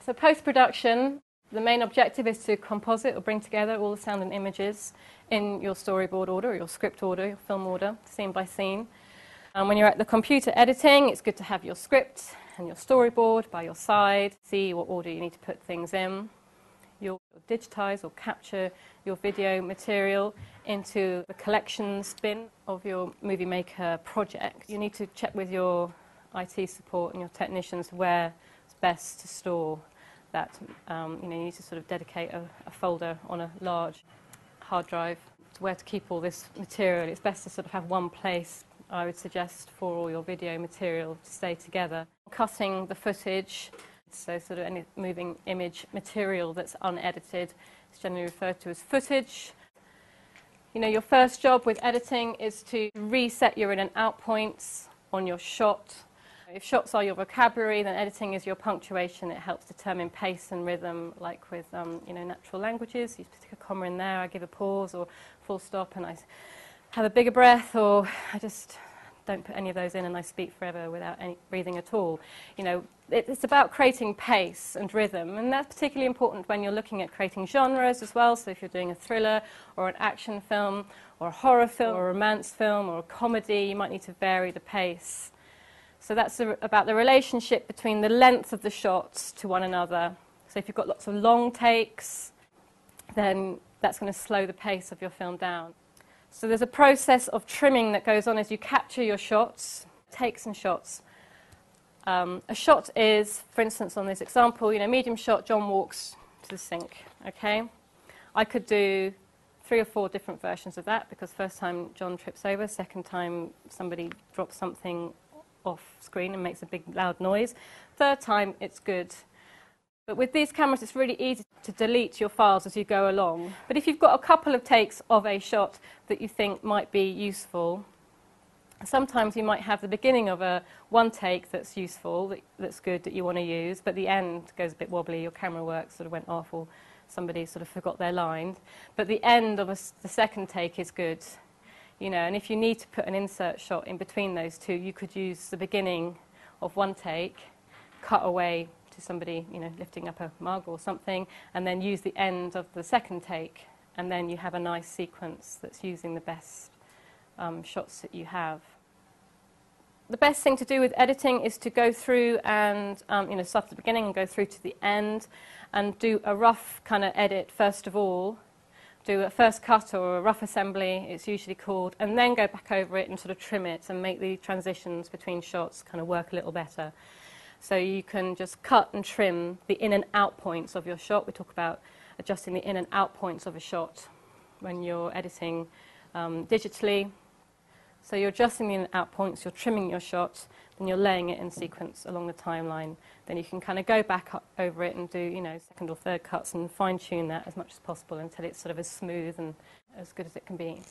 So post-production, the main objective is to composite or bring together all the sound and images in your storyboard order, or your script order, your film order, scene by scene. And when you're at the computer editing, it's good to have your script and your storyboard by your side, see what order you need to put things in. You'll digitize or capture your video material into the collections bin of your movie maker project. You need to check with your IT support and your technicians where it's best to store that. You need to sort of dedicate a folder on a large hard drive to where to keep all this material. It's best to sort of have one place, I would suggest, for all your video material to stay together. Cutting the footage, so sort of any moving image material that's unedited, is generally referred to as footage. Your first job with editing is to reset your in and out points on your shot. If shots are your vocabulary, then editing is your punctuation. It helps determine pace and rhythm, like with natural languages. You stick a comma in there, I give a pause or full stop, and I have a bigger breath, or I just don't put any of those in and I speak forever without any breathing at all. It's about creating pace and rhythm, and that's particularly important when you're looking at creating genres as well. So if you're doing a thriller or an action film or a horror film or a romance film or a comedy, you might need to vary the pace. So that's about the relationship between the length of the shots to one another. So if you've got lots of long takes, then that's going to slow the pace of your film down. So there's a process of trimming that goes on as you capture your shots, takes and shots. A shot is, for instance, on this example, medium shot, John walks to the sink, okay? I could do 3 or 4 different versions of that, because first time John trips over, second time somebody drops something off screen and makes a big loud noise. Third time, it's good. But with these cameras, it's really easy to delete your files as you go along. But if you've got a couple of takes of a shot that you think might be useful, sometimes you might have the beginning of one take that's useful, that's good, that you want to use, but the end goes a bit wobbly, your camera work sort of went off, or somebody sort of forgot their line. But the end of the second take is good. And if you need to put an insert shot in between those two, you could use the beginning of one take, cut away to somebody, lifting up a mug or something, and then use the end of the second take, and then you have a nice sequence that's using the best shots that you have. The best thing to do with editing is to go through and, start at the beginning and go through to the end, and do a rough kind of edit first of all. Do a first cut or a rough assembly, it's usually called, and then go back over it and sort of trim it and make the transitions between shots kind of work a little better. So you can just cut and trim the in and out points of your shot. We talk about adjusting the in and out points of a shot when you're editing digitally. So you're adjusting the in and out points, you're trimming your shot, then you're laying it in sequence along the timeline. Then you can kind of go back over it and do, second or third cuts and fine-tune that as much as possible until it's sort of as smooth and as good as it can be.